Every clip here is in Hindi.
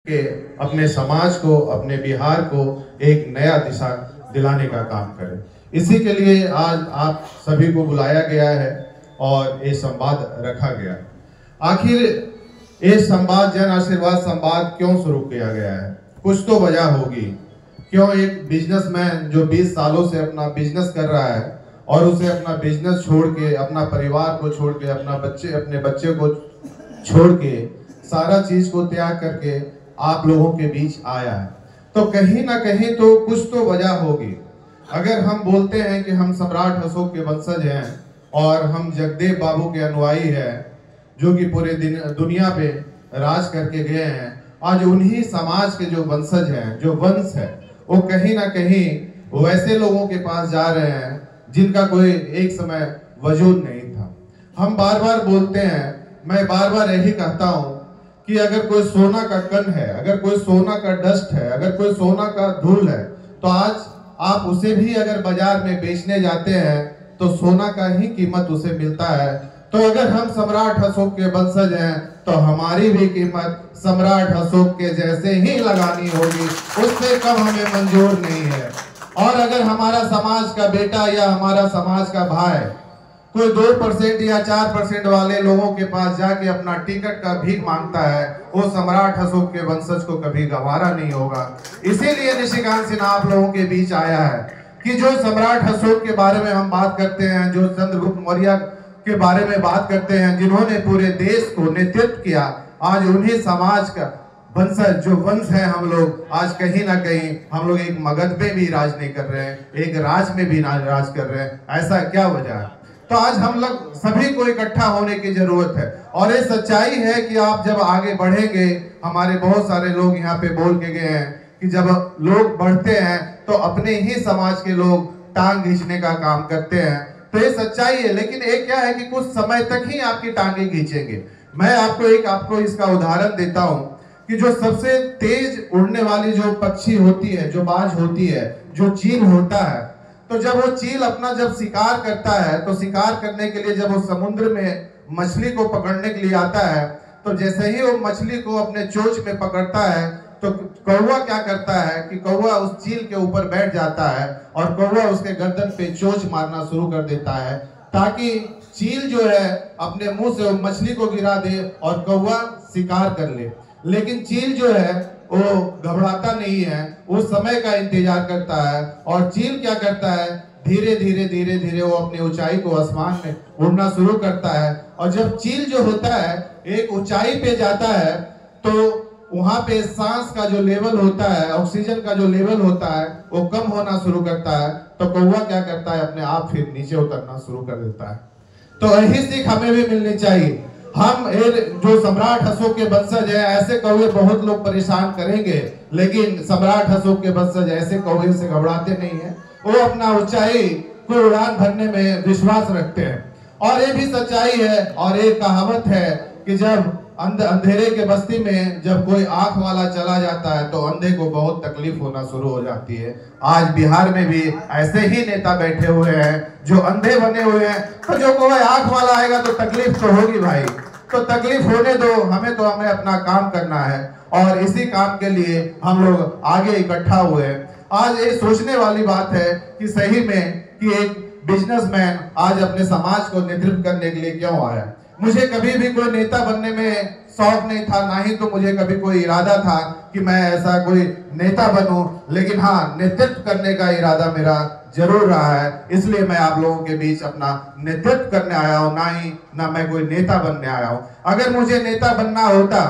के अपने समाज को, अपने बिहार को एक नया दिशा दिलाने का काम करें। इसी के लिए आज आप सभी को बुलाया गया है और ये संवाद रखा गया। आखिर ये संवाद, जन आशीर्वाद संवाद क्यों शुरू किया गया है? कुछ तो वजह होगी। क्यों एक बिजनेसमैन जो 20 सालों से अपना बिजनेस कर रहा है और उसे अपना बिजनेस छोड़ के, अपना परिवार को छोड़ के, अपने बच्चे को छोड़ के, सारा चीज को त्याग करके आप लोगों के बीच आया है, तो कहीं ना कहीं तो कुछ तो वजह होगी। अगर हम बोलते हैं कि हम सम्राट अशोक के वंशज हैं और हम जगदेव बाबू के अनुयायी हैं, जो कि पूरे दुनिया पे राज करके गए हैं, आज उन्हीं समाज के जो वंशज हैं, जो वंश है, वो कहीं ना कहीं वैसे लोगों के पास जा रहे हैं जिनका कोई एक समय वजूद नहीं था। हम बार बार बोलते हैं, मैं बार बार यही कहता हूँ कि अगर कोई सोना का कण है, अगर कोई सोना का डस्ट है, अगर कोई सोना का धूल है, तो आज आप उसे भी अगर बाजार में बेचने जाते हैं तो सोना का ही कीमत उसे मिलता है। तो अगर हम सम्राट अशोक के वंशज हैं तो हमारी भी कीमत सम्राट अशोक के जैसे ही लगानी होगी, उससे कम हमें मंजूर नहीं है। और अगर हमारा समाज का बेटा या हमारा समाज का भाई कोई 2% या 4% वाले लोगों के पास जाके अपना टिकट का भीख मांगता है, वो सम्राट अशोक के वंशज को कभी गवारा नहीं होगा। इसीलिए निशिकांत सिन्हा आप लोगों के बीच आया है कि जो सम्राट अशोक के बारे में हम बात करते हैं, जो चंद्रगुप्त मौर्य के बारे में बात करते हैं, जिन्होंने पूरे देश को नेतृत्व किया, आज उन्हीं समाज का वंशज जो वंश है हम लोग, आज कहीं ना कहीं हम लोग एक मगध में भी राज नहीं कर रहे हैं, एक राज में भी राज कर रहे हैं। ऐसा क्या वजह है? तो आज हम लोग सभी को इकट्ठा होने की जरूरत है। और ये सच्चाई है कि आप जब आगे बढ़ेंगे, हमारे बहुत सारे लोग यहाँ पे बोल के गए हैं कि जब लोग बढ़ते हैं तो अपने ही समाज के लोग टांग खींचने का काम करते हैं। तो ये सच्चाई है, लेकिन ये क्या है कि कुछ समय तक ही आपकी टांगे खींचेंगे। मैं आपको इसका उदाहरण देता हूँ कि जो सबसे तेज उड़ने वाली जो पक्षी होती है, जो बाज होती है, जो चील होता है, तो जब वो चील अपना जब शिकार करता है, तो शिकार करने के लिए जब वो समुद्र में मछली को पकड़ने के लिए आता है, तो जैसे ही वो मछली को अपने चोंच में पकड़ता है, तो कौवा क्या करता है कि कौवा उस चील के ऊपर बैठ जाता है और कौवा उसके गर्दन पे चोंच मारना शुरू कर देता है, ताकि चील जो है अपने मुंह से मछली को गिरा दे और कौवा शिकार कर ले। लेकिन चील जो है वो घबराता नहीं है, वो समय का इंतजार करता है। और चील क्या करता है, धीरे धीरे वो अपनी ऊंचाई को आसमान में उड़ना शुरू करता है। और जब चील जो होता है एक ऊंचाई पे जाता है, तो वहां पे सांस का जो लेवल होता है, ऑक्सीजन का जो लेवल होता है, वो कम होना शुरू करता है। तो कौवा क्या करता है, अपने आप फिर नीचे उतरना शुरू कर देता है। तो यही सीख हमें भी मिलनी चाहिए। हम जो सम्राट अशोक के वंशज है, ऐसे कौवे बहुत लोग परेशान करेंगे, लेकिन सम्राट अशोक के वंशज ऐसे कौवे से घबराते नहीं है। वो अपना ऊंचाई को उड़ान भरने में विश्वास रखते हैं। और ये भी सच्चाई है, और एक कहावत है कि जब अंधेरे के बस्ती में जब कोई आंख वाला चला जाता है तो अंधे को बहुत तकलीफ होना शुरू हो जाती है। आज बिहार में भी ऐसे ही नेता बैठे हुए हैं जो अंधे बने हुए हैं। तो जो कोई आंख वाला आएगा तो तकलीफ तो होगी भाई, तो तकलीफ होने दो, हमें अपना काम करना है। और इसी काम के लिए हम लोग आगे इकट्ठा हुए हैं। आज ये सोचने वाली बात है कि सही में कि एक बिजनेसमैन आज अपने समाज को नेतृत्व करने के लिए क्यों आया। मुझे कभी भी कोई नेता बनने में शौक नहीं था, ना ही तो मुझे कभी कोई इरादा था कि मैं ऐसा कोई नेता बनूं, लेकिन हाँ, नेतृत्व करने का इरादा मेरा जरूर रहा है। इसलिए मैं आप लोगों के बीच अपना नेतृत्व करने आया हूं, ना मैं कोई नेता बनने आया हूं। अगर मुझे नेता बनना होता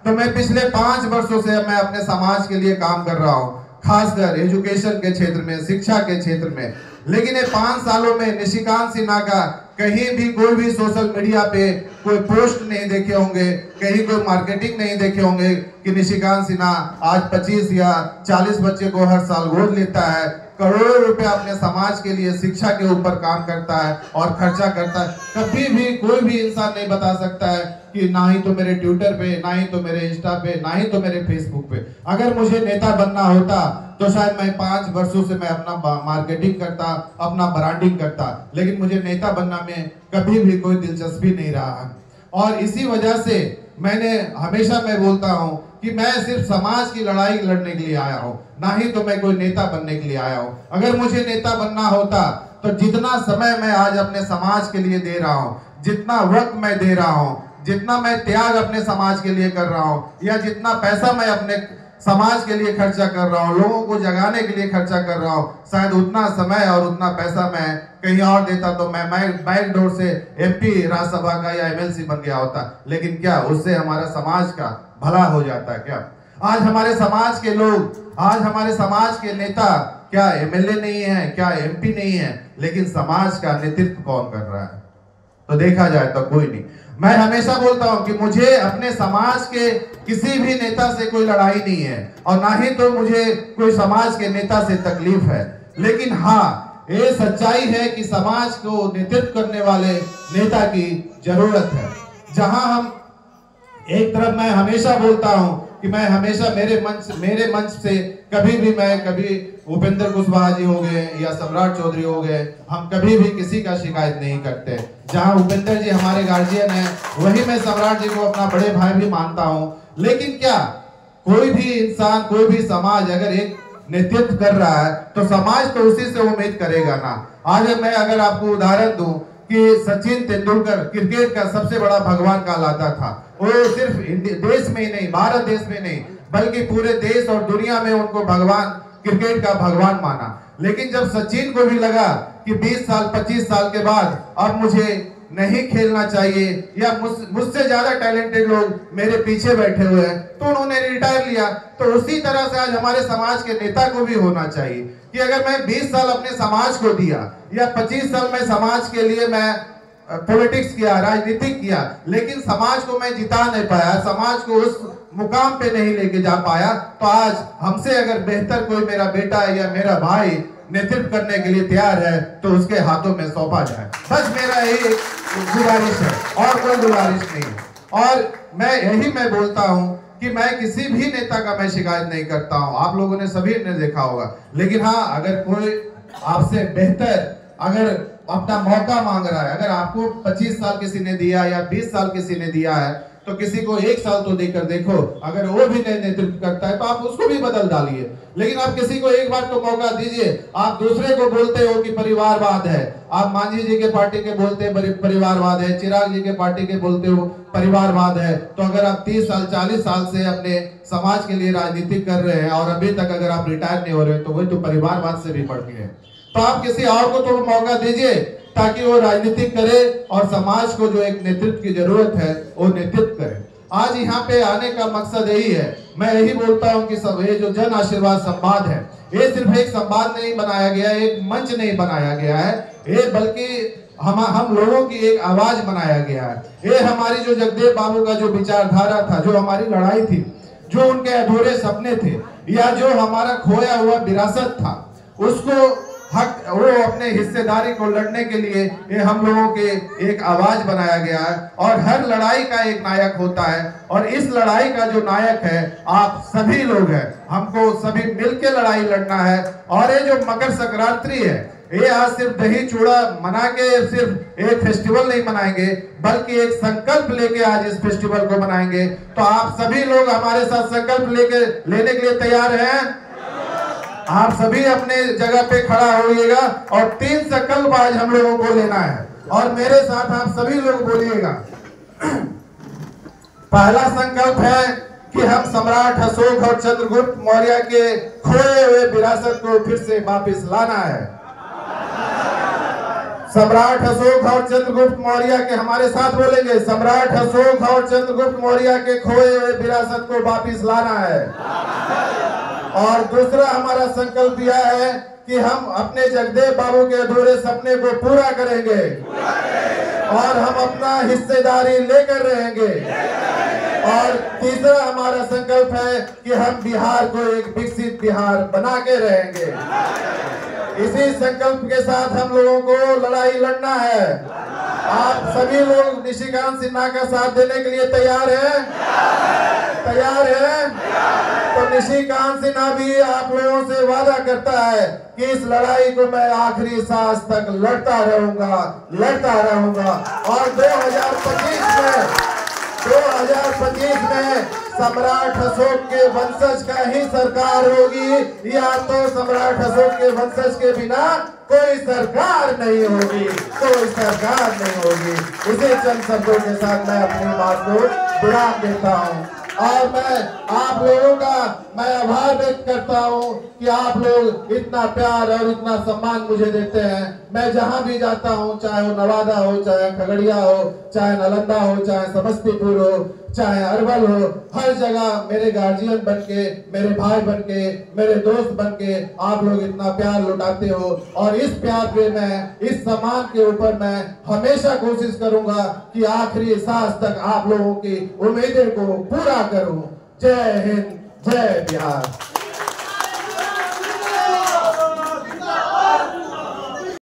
तो मैं पिछले 5 वर्षों से मैं अपने समाज के लिए काम कर रहा हूं, खासकर एजुकेशन के क्षेत्र में, शिक्षा के क्षेत्र में। लेकिन ये 5 सालों में निशिकांत सिन्हा का कहीं भी कोई भी सोशल मीडिया पे कोई पोस्ट नहीं देखे होंगे, कहीं कोई मार्केटिंग नहीं देखे होंगे कि निशिकांत सिन्हा आज 25 या 40 बच्चे को हर साल गोद लेता है, करोड़ों रुपया अपने समाज के लिए शिक्षा के ऊपर काम करता है और खर्चा करता है। कभी भी कोई भी इंसान नहीं बता सकता है कि ना ही तो मेरे ट्विटर पे, ना ही तो मेरे इंस्टा पे, ना ही तो मेरे फेसबुक पे। अगर मुझे नेता बनना होता तो शायद मैं 5 वर्षों से मैं अपना मार्केटिंग करता, अपना ब्रांडिंग करता, लेकिन मुझे नेता बनना में कभी भी कोई दिलचस्पी नहीं रहा। और इसी वजह से मैं बोलता हूँ कि मैं सिर्फ समाज की लड़ाई लड़ने के लिए आया हूं, ना ही तो मैं कोई नेता बनने के लिए आया हूं। अगर मुझे नेता बनना होता तो जितना समय मैं आज अपने समाज के लिए दे रहा हूं, जितना वक्त मैं दे रहा हूं, जितना मैं त्याग अपने समाज के लिए कर रहा हूं, या जितना पैसा मैं अपने समाज के लिए खर्चा कर रहा हूं, लोगों को जगाने के लिए खर्चा कर रहा हूं, शायद उतना समय और उतना पैसा मैं कहीं और देता तो मैं बैक डोर से MP राज्यसभा का या MLC बन गया होता। लेकिन क्या उससे हमारा समाज का भला हो जाता है? क्या आज हमारे समाज के लोग, आज हमारे समाज के नेता क्या MLA नहीं है, क्या MP नहीं है, लेकिन समाज का नेतृत्व कौन कर रहा है? तो देखा जाए तो कोई नहीं। मैं हमेशा बोलता हूं कि मुझे अपने समाज के किसी भी नेता से कोई लड़ाई नहीं है, और ना ही तो मुझे कोई समाज के नेता से तकलीफ है। लेकिन हाँ, ये सच्चाई है कि समाज को नेतृत्व करने वाले नेता की जरूरत है। जहां हम एक तरफ, मैं हमेशा बोलता हूं कि मैं हमेशा मेरे मंच से कभी उपेंद्र कुशवाहा जी हो गए या सम्राट चौधरी हो गए, हम कभी भी किसी का शिकायत नहीं करते। जहां उपेंद्र जी हमारे गार्जियन हैं, वही मैं सम्राट जी को अपना बड़े भाई भी मानता हूं। लेकिन क्या कोई भी इंसान, कोई भी समाज अगर एक नेतृत्व कर रहा है तो समाज तो उसी से उम्मीद करेगा ना। आज मैं अगर आपको उदाहरण दूं कि सचिन तेंदुलकर क्रिकेट का सबसे बड़ा भगवान कहलाता था। वो सिर्फ देश में ही नहीं, भारत देश में नहीं, बल्कि पूरे देश और दुनिया में उनको भगवान, क्रिकेट का भगवान माना। लेकिन जब सचिन को भी लगा कि 20 साल 25 साल के बाद अब मुझे नहीं खेलना चाहिए, या मुझसे ज्यादा टैलेंटेड लोग मेरे पीछे बैठे हुए हैं, तो उन्होंने रिटायर लिया। तो उसी तरह से आज हमारे समाज के नेता को भी होना चाहिए कि अगर मैं 20 साल अपने समाज को दिया, या 25 साल मैं समाज के लिए मैं पॉलिटिक्स किया, राजनीतिक किया, लेकिन समाज को मैं जिता नहीं पाया, समाज को उस मुकाम पे नहीं लेके जा पाया, तो आज हमसे अगर बेहतर कोई मेरा बेटा या मेरा भाई नेतृत्व करने के लिए तैयार है तो उसके हाथों में सौंपा जाए। बस मेरा यही गुजारिश है, और कोई गुजारिश नहीं। और मैं बोलता हूं कि मैं किसी भी नेता का मैं शिकायत नहीं करता हूं, आप लोगों ने सभी ने देखा होगा। लेकिन हाँ, अगर कोई आपसे बेहतर अगर अपना मौका मांग रहा है, अगर आपको 25 साल किसी ने दिया या 20 साल किसी ने दिया है, तो किसी को 1 साल तो देकर देखो। अगर वो भी नेतृत्व करता है तो आप उसको भी बदल डालिए। लेकिन आप किसी को एक बार तो मौका दीजिए। आप दूसरे को बोलते हो कि परिवारवाद है, आप मांझी जी के पार्टी के बोलते हैं परिवारवाद है, चिराग जी के पार्टी के बोलते हो परिवारवाद है, तो अगर आप 30 साल 40 साल से अपने समाज के लिए राजनीति कर रहे हैं और अभी तक अगर आप रिटायर नहीं हो रहे, तो वही तो परिवारवाद से भी बढ़ती है। तो आप किसी और को तो मौका दीजिए ताकि वो राजनीति करे और समाज को जो एक नेतृत्व की जरूरत है वो नेतृत्व करे। आज यहाँ पे आने का मकसद यही है। मैं यही बोलता हूँ कि सब ये जो जन आशीर्वाद संवाद है, ये सिर्फ एक संवाद नहीं बनाया गया, एक मंच नहीं बनाया गया है, ये बल्कि हम लोगों की एक आवाज बनाया गया है। ये हमारी जो जगदेव बाबू का जो विचारधारा था, जो हमारी लड़ाई थी, जो उनके अधूरे सपने थे, या जो हमारा खोया हुआ विरासत था, उसको हक वो अपने हिस्सेदारी को लड़ने के लिए ये हम लोगों के एक आवाज बनाया गया है। और हर लड़ाई का एक नायक होता है, और इस लड़ाई का जो नायक है आप सभी लोग हैं। हमको सभी मिलकर लड़ाई लड़ना है। और ये जो मकर संक्रांति है, ये आज सिर्फ दही चूड़ा मना के सिर्फ एक फेस्टिवल नहीं मनाएंगे, बल्कि एक संकल्प लेके आज इस फेस्टिवल को मनाएंगे। तो आप सभी लोग हमारे साथ संकल्प लेने के लिए तैयार हैं? आप सभी अपने जगह पे खड़ा होइएगा और 3 संकल्प आज हम लोगों को लेना है, और मेरे साथ आप सभी लोग बोलिएगा। पहला संकल्प है कि हम सम्राट अशोक और चंद्रगुप्त मौर्य के खोए हुए विरासत को फिर से वापस लाना है। सम्राट अशोक और चंद्रगुप्त मौर्य के, हमारे साथ बोलेंगे, सम्राट अशोक और चंद्रगुप्त मौर्य के खोए हुए विरासत को वापस लाना है। और दूसरा हमारा संकल्प यह है कि हम अपने जगदेव बाबू के अधूरे सपने को पूरा करेंगे, और हम अपना हिस्सेदारी लेकर रहेंगे। और तीसरा हमारा संकल्प है कि हम बिहार को एक विकसित बिहार बना के रहेंगे। इसी संकल्प के साथ हम लोगों को लड़ाई लड़ना है। आप सभी लोग निशिकांत सिन्हा का साथ देने के लिए तैयार हैं? तैयार हैं? तो निशिकांत सिन्हा भी आप लोगों से वादा करता है कि इस लड़ाई को मैं आखिरी सांस तक लड़ता रहूंगा। और 2025 में सम्राट अशोक के वंशज का ही सरकार होगी, या तो सम्राट अशोक के वंशज के बिना कोई सरकार नहीं होगी, कोई सरकार नहीं होगी। इसी चंद शब्दों के साथ मैं अपनी बात को विराम देता हूँ और मैं आप लोगों का मैं आभार व्यक्त करता हूँ कि आप लोग इतना प्यार और इतना सम्मान मुझे देते हैं। मैं जहाँ भी जाता हूँ, चाहे वो नवादा हो, चाहे खगड़िया हो, चाहे नालंदा हो, चाहे समस्तीपुर हो, चाहे अरवल हो, हर जगह मेरे गार्जियन बनके, मेरे भाई बनके, मेरे दोस्त बनके आप लोग इतना प्यार लुटाते हो और इस प्यार पे मैं, इस सम्मान के ऊपर मैं हमेशा कोशिश करूंगा कि आखिरी सांस तक आप लोगों की उम्मीदें को पूरा करूं। जय हिंद, जय बिहार।